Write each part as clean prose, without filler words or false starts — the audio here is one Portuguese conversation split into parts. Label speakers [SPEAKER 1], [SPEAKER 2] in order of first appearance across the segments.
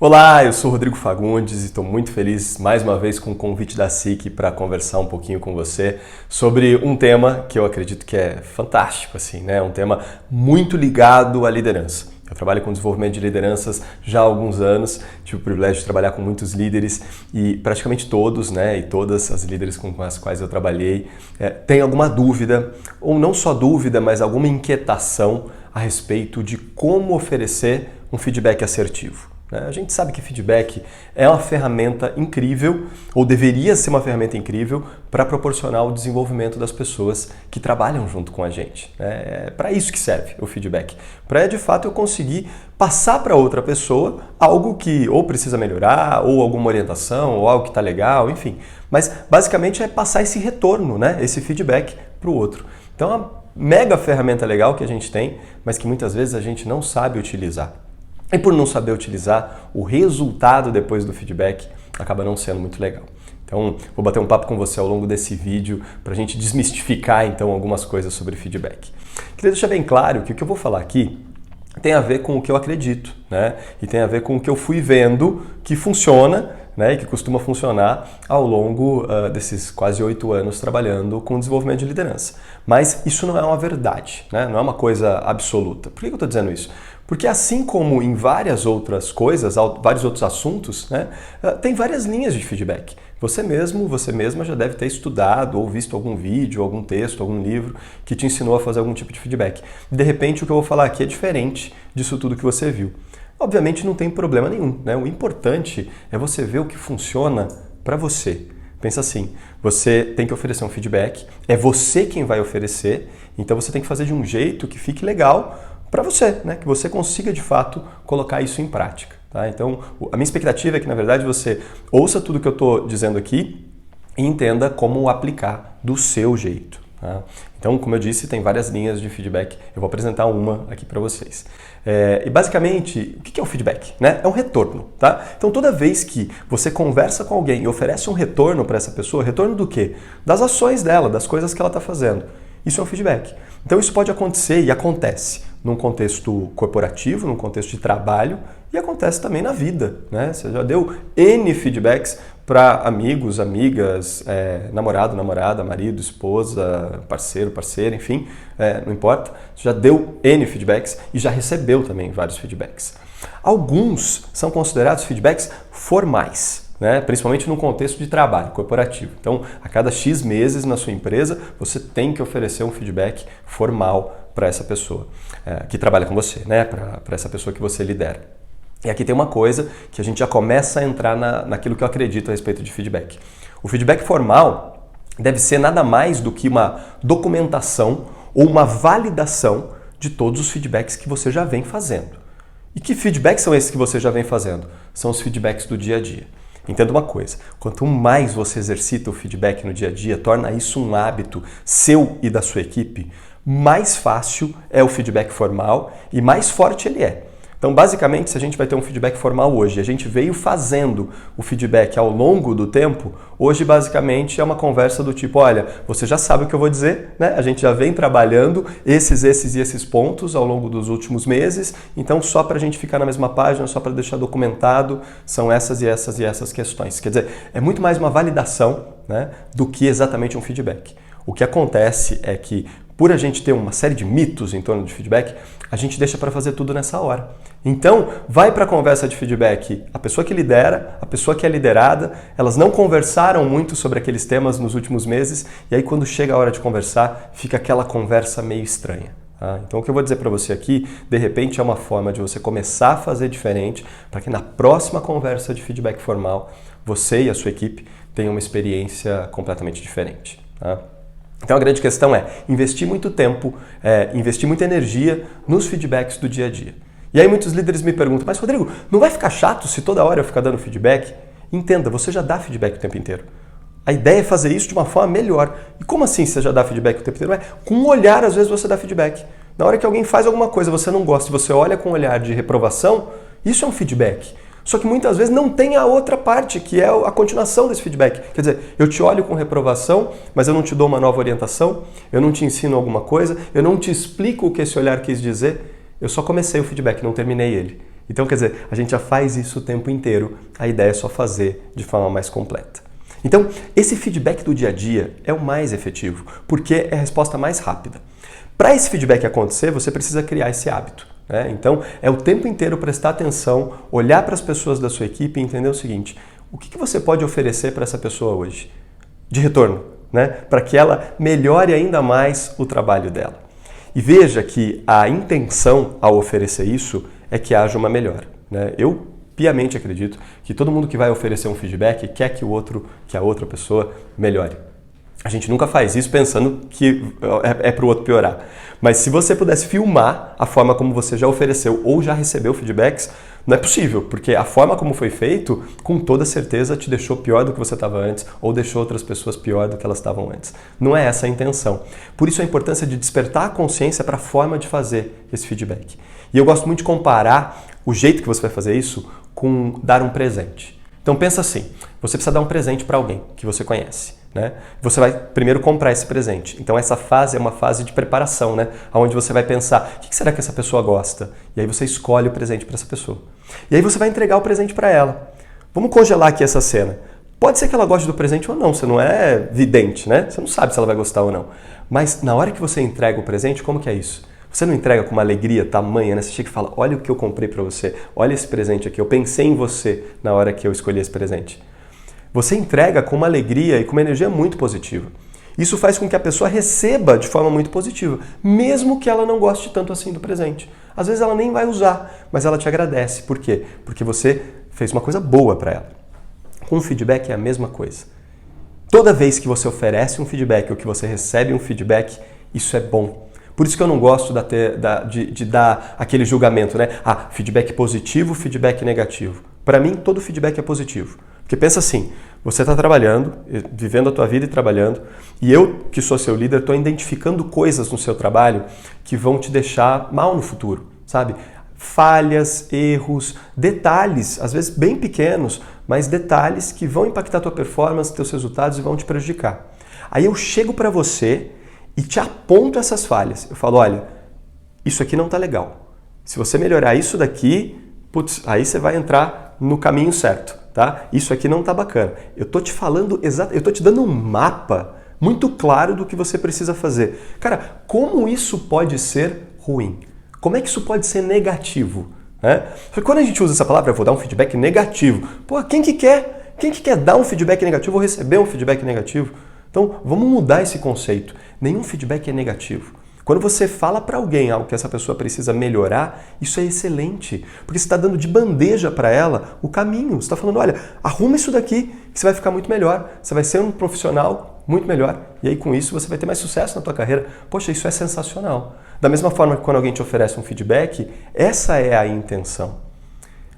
[SPEAKER 1] Olá, eu sou o Rodrigo Fagundes e estou muito feliz mais uma vez com o convite da SIC para conversar um pouquinho com você sobre um tema que eu acredito que é fantástico, um tema muito ligado à liderança. Eu trabalho com desenvolvimento de lideranças já há alguns anos, tive o privilégio de trabalhar com muitos líderes e praticamente todos, e todas as líderes com as quais eu trabalhei têm alguma dúvida, ou não só dúvida, mas alguma inquietação a respeito de como oferecer um feedback assertivo. A gente sabe que feedback é uma ferramenta incrível, ou deveria ser uma ferramenta incrível, para proporcionar o desenvolvimento das pessoas que trabalham junto com a gente. É para isso que serve o feedback, para de fato eu conseguir passar para outra pessoa algo que ou precisa melhorar, ou alguma orientação, ou algo que está legal, enfim. Mas basicamente é passar esse retorno, esse feedback para o outro. Então é uma mega ferramenta legal que a gente tem, mas que muitas vezes a gente não sabe utilizar. E por não saber utilizar, o resultado depois do feedback acaba não sendo muito legal. Então, vou bater um papo com você ao longo desse vídeo para a gente desmistificar então algumas coisas sobre feedback. Queria deixar bem claro que o que eu vou falar aqui tem a ver com o que eu acredito, E tem a ver com o que eu fui vendo que funciona, e que costuma funcionar ao longo desses quase 8 anos trabalhando com desenvolvimento de liderança. Mas isso não é uma verdade, não é uma coisa absoluta. Por que eu estou dizendo isso? Porque assim como em várias outras coisas, vários outros assuntos, tem várias linhas de feedback. Você mesmo, você mesma já deve ter estudado ou visto algum vídeo, algum texto, algum livro que te ensinou a fazer algum tipo de feedback. De repente o que eu vou falar aqui é diferente disso tudo que você viu. Obviamente não tem problema nenhum, O importante é você ver o que funciona para você. Pensa assim, você tem que oferecer um feedback, é você quem vai oferecer, então você tem que fazer de um jeito que fique legal para você, que você consiga de fato colocar isso em prática. Então, a minha expectativa é que, na verdade, você ouça tudo que eu estou dizendo aqui e entenda como aplicar do seu jeito. Então, como eu disse, tem várias linhas de feedback. Eu vou apresentar uma aqui para vocês. E basicamente, o que é o feedback? É um retorno. Então, toda vez que você conversa com alguém e oferece um retorno para essa pessoa, retorno do quê? Das ações dela, das coisas que ela está fazendo. Isso é um feedback. Então, isso pode acontecer e acontece num contexto corporativo, num contexto de trabalho e acontece também na vida. Você já deu N feedbacks para amigos, amigas, namorado, namorada, marido, esposa, parceiro, parceira, enfim, não importa. Você já deu N feedbacks e já recebeu também vários feedbacks. Alguns são considerados feedbacks formais. Principalmente no contexto de trabalho corporativo. Então, a cada X meses na sua empresa, você tem que oferecer um feedback formal para essa pessoa que trabalha com você, para essa pessoa que você lidera. E aqui tem uma coisa que a gente já começa a entrar naquilo que eu acredito a respeito de feedback. O feedback formal deve ser nada mais do que uma documentação ou uma validação de todos os feedbacks que você já vem fazendo. E que feedbacks são esses que você já vem fazendo? São os feedbacks do dia a dia. Entenda uma coisa, quanto mais você exercita o feedback no dia a dia, torna isso um hábito seu e da sua equipe, mais fácil é o feedback formal e mais forte ele é. Então, basicamente, se a gente vai ter um feedback formal hoje, a gente veio fazendo o feedback ao longo do tempo, hoje basicamente é uma conversa do tipo, olha, você já sabe o que eu vou dizer, A gente já vem trabalhando esses e esses pontos ao longo dos últimos meses, então só para a gente ficar na mesma página, só para deixar documentado, são essas e essas questões. Quer dizer, é muito mais uma validação, do que exatamente um feedback. O que acontece é que, por a gente ter uma série de mitos em torno de feedback, a gente deixa para fazer tudo nessa hora. Então, vai para a conversa de feedback a pessoa que lidera, a pessoa que é liderada, elas não conversaram muito sobre aqueles temas nos últimos meses, e aí quando chega a hora de conversar, fica aquela conversa meio estranha. Então, o que eu vou dizer para você aqui, de repente, é uma forma de você começar a fazer diferente, para que na próxima conversa de feedback formal, você e a sua equipe tenham uma experiência completamente diferente. Então a grande questão é investir muito tempo, investir muita energia nos feedbacks do dia a dia. E aí muitos líderes me perguntam, mas Rodrigo, não vai ficar chato se toda hora eu ficar dando feedback? Entenda, você já dá feedback o tempo inteiro. A ideia é fazer isso de uma forma melhor. E como assim você já dá feedback o tempo inteiro? Com um olhar, às vezes, você dá feedback. Na hora que alguém faz alguma coisa você não gosta e você olha com um olhar de reprovação, isso é um feedback. Só que muitas vezes não tem a outra parte, que é a continuação desse feedback. Quer dizer, eu te olho com reprovação, mas eu não te dou uma nova orientação, eu não te ensino alguma coisa, eu não te explico o que esse olhar quis dizer, eu só comecei o feedback, não terminei ele. Então, quer dizer, a gente já faz isso o tempo inteiro, a ideia é só fazer de forma mais completa. Então, esse feedback do dia a dia é o mais efetivo, porque é a resposta mais rápida. Para esse feedback acontecer, você precisa criar esse hábito, né? Então, é o tempo inteiro prestar atenção, olhar para as pessoas da sua equipe e entender o seguinte: o que você pode oferecer para essa pessoa hoje de retorno, né? Para que ela melhore ainda mais o trabalho dela. E veja que a intenção ao oferecer isso é que haja uma melhora, né? Eu piamente acredito que todo mundo que vai oferecer um feedback quer que a outra pessoa melhore. A gente nunca faz isso pensando que é para o outro piorar. Mas se você pudesse filmar a forma como você já ofereceu ou já recebeu feedbacks, não é possível, porque a forma como foi feito, com toda certeza, te deixou pior do que você estava antes ou deixou outras pessoas pior do que elas estavam antes. Não é essa a intenção. Por isso a importância de despertar a consciência para a forma de fazer esse feedback. E eu gosto muito de comparar o jeito que você vai fazer isso com dar um presente. Então pensa assim, você precisa dar um presente para alguém que você conhece, né? Você vai primeiro comprar esse presente. Então essa fase é uma fase de preparação, né? Onde você vai pensar, o que será que essa pessoa gosta? E aí você escolhe o presente para essa pessoa. E aí você vai entregar o presente para ela. Vamos congelar aqui essa cena. Pode ser que ela goste do presente ou não, você não é vidente, né? Você não sabe se ela vai gostar ou não. Mas na hora que você entrega o presente, como que é isso? Você não entrega com uma alegria tamanha, né? Você chega e fala, olha o que eu comprei para você, olha esse presente aqui, eu pensei em você na hora que eu escolhi esse presente. Você entrega com uma alegria e com uma energia muito positiva. Isso faz com que a pessoa receba de forma muito positiva, mesmo que ela não goste tanto assim do presente. Às vezes ela nem vai usar, mas ela te agradece. Por quê? Porque você fez uma coisa boa para ela. Com feedback é a mesma coisa. Toda vez que você oferece um feedback ou que você recebe um feedback, isso é bom. Por isso que eu não gosto de dar aquele julgamento, né? Ah, feedback positivo, feedback negativo. Para mim, todo feedback é positivo. Porque pensa assim, você está trabalhando, vivendo a tua vida e trabalhando, e eu, que sou seu líder, estou identificando coisas no seu trabalho que vão te deixar mal no futuro, sabe? Falhas, erros, detalhes, às vezes bem pequenos, mas detalhes que vão impactar a tua performance, teus resultados e vão te prejudicar. Aí eu chego para você e te aponto essas falhas. Eu falo, olha, isso aqui não está legal. Se você melhorar isso daqui, putz, aí você vai entrar no caminho certo, tá? Isso aqui não está bacana. Eu tô te falando eu tô te dando um mapa muito claro do que você precisa fazer. Cara, como isso pode ser ruim? Como é que isso pode ser negativo? Né? Quando a gente usa essa palavra, eu vou dar um feedback negativo. Pô, quem que quer dar um feedback negativo ou receber um feedback negativo? Então, vamos mudar esse conceito. Nenhum feedback é negativo. Quando você fala para alguém algo que essa pessoa precisa melhorar, isso é excelente, porque você está dando de bandeja para ela o caminho. Você está falando, olha, arruma isso daqui que você vai ficar muito melhor, você vai ser um profissional muito melhor e aí com isso você vai ter mais sucesso na tua carreira. Poxa, isso é sensacional. Da mesma forma que quando alguém te oferece um feedback, essa é a intenção.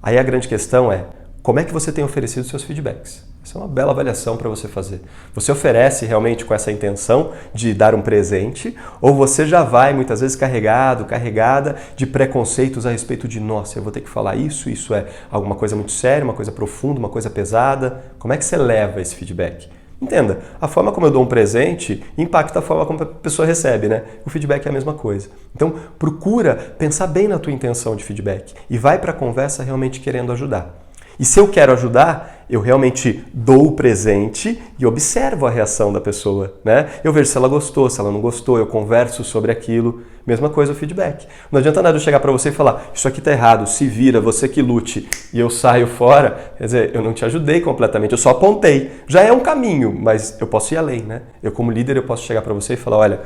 [SPEAKER 1] Aí a grande questão é, como é que você tem oferecido seus feedbacks? Essa é uma bela avaliação para você fazer. Você oferece realmente com essa intenção de dar um presente ou você já vai muitas vezes carregada de preconceitos a respeito de nossa, eu vou ter que falar isso é alguma coisa muito séria, uma coisa profunda, uma coisa pesada. Como é que você leva esse feedback? Entenda, a forma como eu dou um presente impacta a forma como a pessoa recebe, né? O feedback é a mesma coisa. Então, procura pensar bem na tua intenção de feedback e vai para a conversa realmente querendo ajudar. E se eu quero ajudar, eu realmente dou o presente e observo a reação da pessoa, né? Eu vejo se ela gostou, se ela não gostou, eu converso sobre aquilo. Mesma coisa o feedback. Não adianta nada eu chegar para você e falar, isso aqui tá errado, se vira, você que lute, e eu saio fora. Quer dizer, eu não te ajudei completamente, eu só apontei. Já é um caminho, mas eu posso ir além, né? Eu como líder, eu posso chegar para você e falar, olha,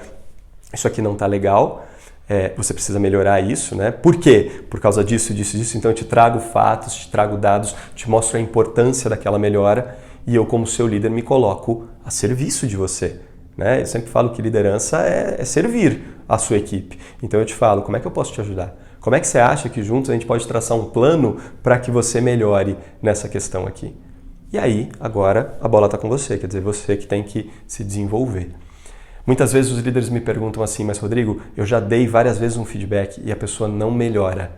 [SPEAKER 1] isso aqui não tá legal, você precisa melhorar isso, né? Por quê? Por causa disso, então eu te trago fatos, te trago dados, te mostro a importância daquela melhora e eu, como seu líder, me coloco a serviço de você, né? Eu sempre falo que liderança é servir a sua equipe. Então eu te falo, como é que eu posso te ajudar? Como é que você acha que juntos a gente pode traçar um plano para que você melhore nessa questão aqui? E aí, agora, a bola está com você, quer dizer, você que tem que se desenvolver. Muitas vezes os líderes me perguntam assim, mas Rodrigo, eu já dei várias vezes um feedback e a pessoa não melhora.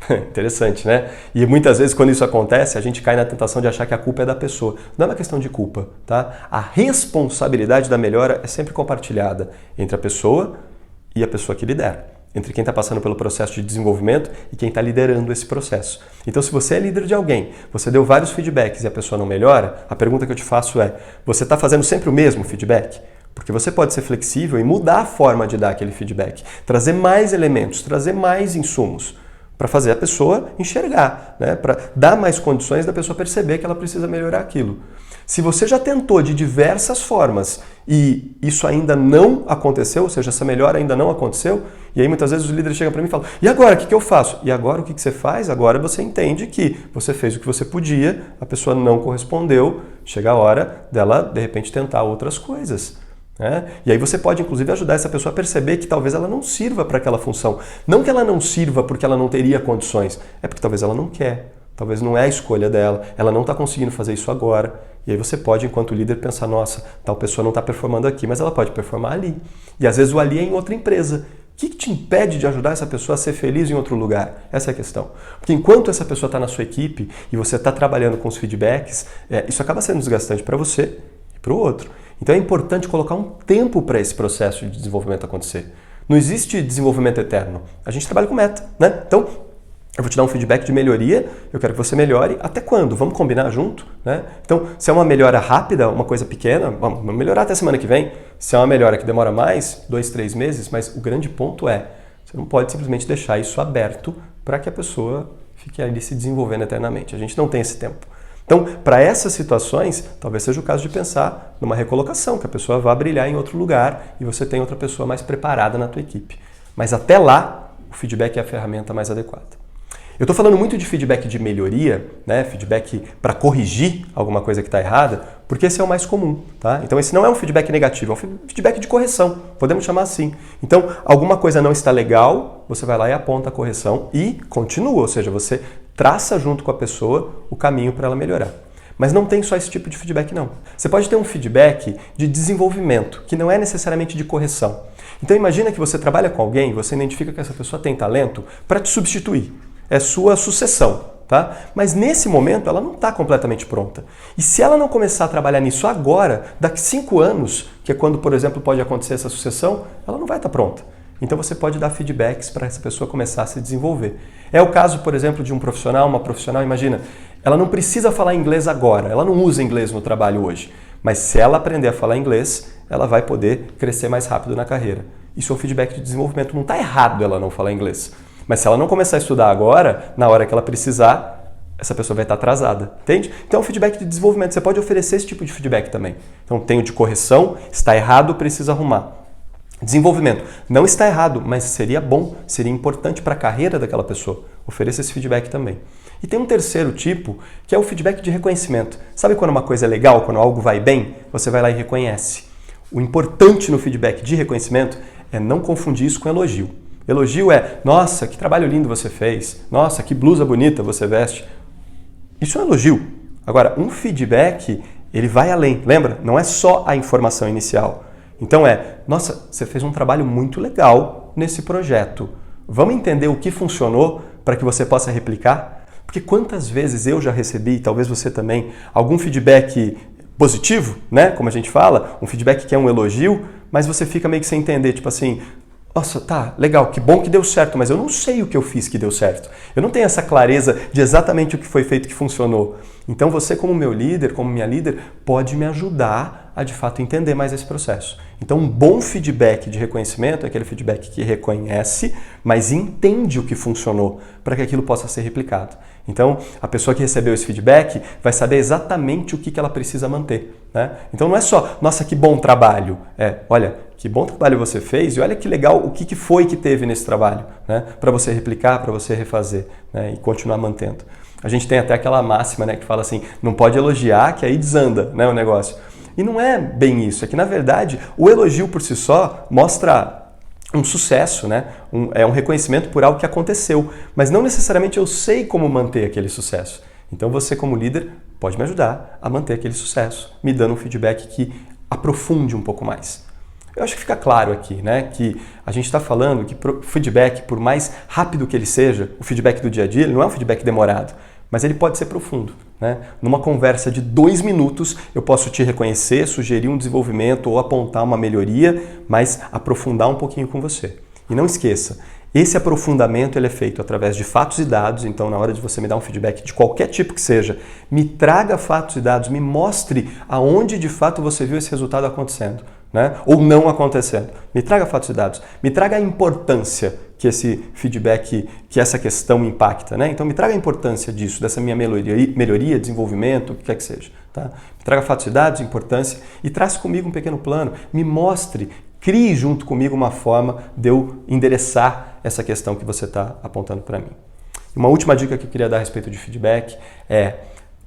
[SPEAKER 1] Interessante, né? E muitas vezes quando isso acontece, a gente cai na tentação de achar que a culpa é da pessoa. Não é uma questão de culpa, tá? A responsabilidade da melhora é sempre compartilhada entre a pessoa e a pessoa que lidera. entre quem está passando pelo processo de desenvolvimento e quem está liderando esse processo. Então, se você é líder de alguém, você deu vários feedbacks e a pessoa não melhora, a pergunta que eu te faço é, você está fazendo sempre o mesmo feedback? Porque você pode ser flexível e mudar a forma de dar aquele feedback, trazer mais elementos, trazer mais insumos, para fazer a pessoa enxergar, né? Para dar mais condições da pessoa perceber que ela precisa melhorar aquilo. Se você já tentou de diversas formas e isso ainda não aconteceu, ou seja, essa melhora ainda não aconteceu, e aí muitas vezes os líderes chegam para mim e falam, e agora, o que eu faço? E agora o que você faz? Agora você entende que você fez o que você podia, a pessoa não correspondeu, chega a hora dela, de repente, tentar outras coisas. E aí você pode, inclusive, ajudar essa pessoa a perceber que talvez ela não sirva para aquela função. Não que ela não sirva porque ela não teria condições, é porque talvez ela não quer, talvez não é a escolha dela, ela não está conseguindo fazer isso agora. E aí você pode, enquanto líder, pensar, nossa, tal pessoa não está performando aqui, mas ela pode performar ali. E às vezes o ali é em outra empresa. O que te impede de ajudar essa pessoa a ser feliz em outro lugar? Essa é a questão. Porque enquanto essa pessoa está na sua equipe e você está trabalhando com os feedbacks, isso acaba sendo desgastante para você e para o outro. Então é importante colocar um tempo para esse processo de desenvolvimento acontecer. Não existe desenvolvimento eterno. A gente trabalha com meta, né? Então, eu vou te dar um feedback de melhoria, eu quero que você melhore. Até quando? Vamos combinar junto, né? Então, se é uma melhora rápida, uma coisa pequena, vamos melhorar até semana que vem. Se é uma melhora que demora mais, 2, 3 meses, mas o grande ponto é, você não pode simplesmente deixar isso aberto para que a pessoa fique ali se desenvolvendo eternamente. A gente não tem esse tempo. Então, para essas situações, talvez seja o caso de pensar numa recolocação, que a pessoa vá brilhar em outro lugar e você tem outra pessoa mais preparada na tua equipe. Mas até lá, o feedback é a ferramenta mais adequada. Eu estou falando muito de feedback de melhoria, né? Feedback para corrigir alguma coisa que está errada, porque esse é o mais comum, tá? Então esse não é um feedback negativo, é um feedback de correção, podemos chamar assim. Então, alguma coisa não está legal, você vai lá e aponta a correção e continua, ou seja, você traça junto com a pessoa o caminho para ela melhorar. Mas não tem só esse tipo de feedback, não. Você pode ter um feedback de desenvolvimento, que não é necessariamente de correção. Então imagina que você trabalha com alguém, você identifica que essa pessoa tem talento para te substituir. É sua sucessão, tá? Mas nesse momento ela não está completamente pronta. E se ela não começar a trabalhar nisso agora, daqui 5 anos, que é quando, por exemplo, pode acontecer essa sucessão, ela não vai estar pronta. Então você pode dar feedbacks para essa pessoa começar a se desenvolver. É o caso, por exemplo, de um profissional, uma profissional, imagina, ela não precisa falar inglês agora, ela não usa inglês no trabalho hoje, mas se ela aprender a falar inglês, ela vai poder crescer mais rápido na carreira. Isso é um feedback de desenvolvimento, não está errado ela não falar inglês. Mas se ela não começar a estudar agora, na hora que ela precisar, essa pessoa vai estar atrasada, entende? Então é um feedback de desenvolvimento, você pode oferecer esse tipo de feedback também. Então tem o de correção, está errado, precisa arrumar. Desenvolvimento, não está errado, mas seria bom, seria importante para a carreira daquela pessoa. Ofereça esse feedback também. E tem um terceiro tipo, que é o feedback de reconhecimento. Sabe quando uma coisa é legal, quando algo vai bem, você vai lá e reconhece. O importante no feedback de reconhecimento é não confundir isso com elogio. Elogio é, nossa, que trabalho lindo você fez, nossa, que blusa bonita você veste. Isso é um elogio. Agora, um feedback, ele vai além, lembra? Não é só a informação inicial. Então nossa, você fez um trabalho muito legal nesse projeto. Vamos entender o que funcionou para que você possa replicar? Porque quantas vezes eu já recebi, talvez você também, algum feedback positivo, né? Como a gente fala, um feedback que é um elogio, mas você fica meio que sem entender, tipo assim, nossa, tá, legal, que bom que deu certo, mas eu não sei o que eu fiz que deu certo. Eu não tenho essa clareza de exatamente o que foi feito que funcionou. Então você, como meu líder, como minha líder, pode me ajudar a de fato entender mais esse processo. Então um bom feedback de reconhecimento é aquele feedback que reconhece, mas entende o que funcionou para que aquilo possa ser replicado. Então a pessoa que recebeu esse feedback vai saber exatamente o que ela precisa manter, né? Então não é só, nossa, que bom trabalho. Olha, que bom trabalho você fez e olha que legal o que foi que teve nesse trabalho, né? Para você replicar, para você refazer, né? E continuar mantendo. A gente tem até aquela máxima, né, que fala assim, não pode elogiar que aí desanda, né, o negócio. E não é bem isso, é que na verdade o elogio por si só mostra um sucesso, né? É um reconhecimento por algo que aconteceu, mas não necessariamente eu sei como manter aquele sucesso. Então você como líder pode me ajudar a manter aquele sucesso, me dando um feedback que aprofunde um pouco mais. Eu acho que fica claro aqui, né, que a gente está falando que o feedback, por mais rápido que ele seja, o feedback do dia a dia, ele não é um feedback demorado, mas ele pode ser profundo, né? Numa conversa de 2 minutos, eu posso te reconhecer, sugerir um desenvolvimento ou apontar uma melhoria, mas aprofundar um pouquinho com você. E não esqueça, Esse aprofundamento ele é feito através de fatos e dados, então na hora de você me dar um feedback de qualquer tipo que seja, me traga fatos e dados, me mostre aonde de fato você viu esse resultado acontecendo, né? Ou não acontecendo. Me traga fatos e dados, me traga a importância que esse feedback, que essa questão impacta, né? Então me traga a importância disso, dessa minha melhoria, desenvolvimento, o que quer que seja, tá? Me traga fatos e dados, importância e trace comigo um pequeno plano, me mostre, crie junto comigo uma forma de eu endereçar essa questão que você está apontando para mim. Uma última dica que eu queria dar a respeito de feedback é: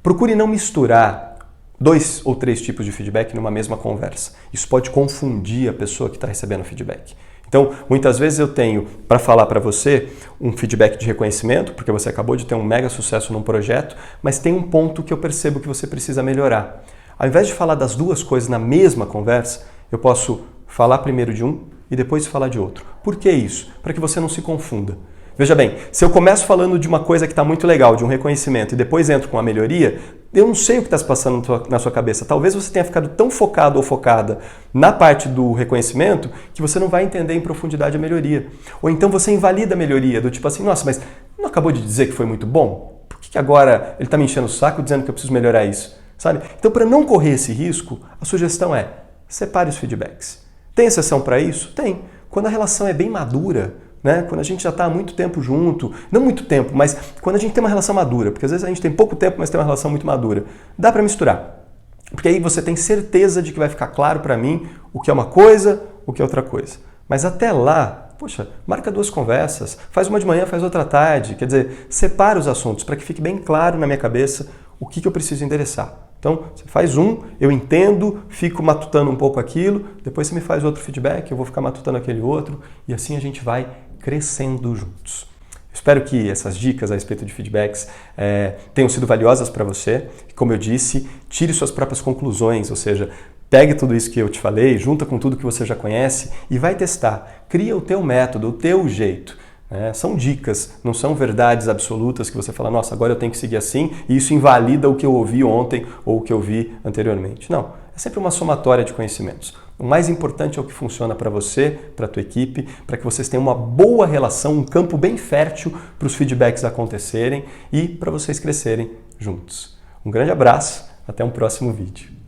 [SPEAKER 1] procure não misturar 2 ou 3 tipos de feedback numa mesma conversa. Isso pode confundir a pessoa que está recebendo feedback. Então, muitas vezes eu tenho para falar para você um feedback de reconhecimento, porque você acabou de ter um mega sucesso num projeto, mas tem um ponto que eu percebo que você precisa melhorar. Ao invés de falar das duas coisas na mesma conversa, eu posso falar primeiro de um e depois falar de outro. Por que isso? Para que você não se confunda. Veja bem, se eu começo falando de uma coisa que está muito legal, de um reconhecimento, e depois entro com a melhoria, eu não sei o que está se passando na sua cabeça. Talvez você tenha ficado tão focado ou focada na parte do reconhecimento que você não vai entender em profundidade a melhoria. Ou então você invalida a melhoria, do tipo assim, nossa, mas não acabou de dizer que foi muito bom? Por que agora ele está me enchendo o saco dizendo que eu preciso melhorar isso? Sabe? Então, para não correr esse risco, a sugestão é: separe os feedbacks. Tem exceção para isso? Tem. Quando a relação é bem madura, né? Quando a gente já está há muito tempo junto, não muito tempo, mas quando a gente tem uma relação madura, porque às vezes a gente tem pouco tempo, mas tem uma relação muito madura, dá para misturar. Porque aí você tem certeza de que vai ficar claro para mim o que é uma coisa, o que é outra coisa. Mas até lá, poxa, marca 2 conversas, faz uma de manhã, faz outra à tarde, quer dizer, separa os assuntos para que fique bem claro na minha cabeça o que eu preciso endereçar. Então, você faz um, eu entendo, fico matutando um pouco aquilo, depois você me faz outro feedback, eu vou ficar matutando aquele outro, e assim a gente vai crescendo juntos. Espero que essas dicas a respeito de feedbacks tenham sido valiosas para você. Como eu disse, tire suas próprias conclusões, ou seja, pegue tudo isso que eu te falei, junta com tudo que você já conhece e vai testar. Cria o teu método, o teu jeito. São dicas, não são verdades absolutas que você fala, nossa, agora eu tenho que seguir assim e isso invalida o que eu ouvi ontem ou o que eu vi anteriormente. Não, é sempre uma somatória de conhecimentos. O mais importante é o que funciona para você, para a tua equipe, para que vocês tenham uma boa relação, um campo bem fértil para os feedbacks acontecerem e para vocês crescerem juntos. Um grande abraço, até um próximo vídeo.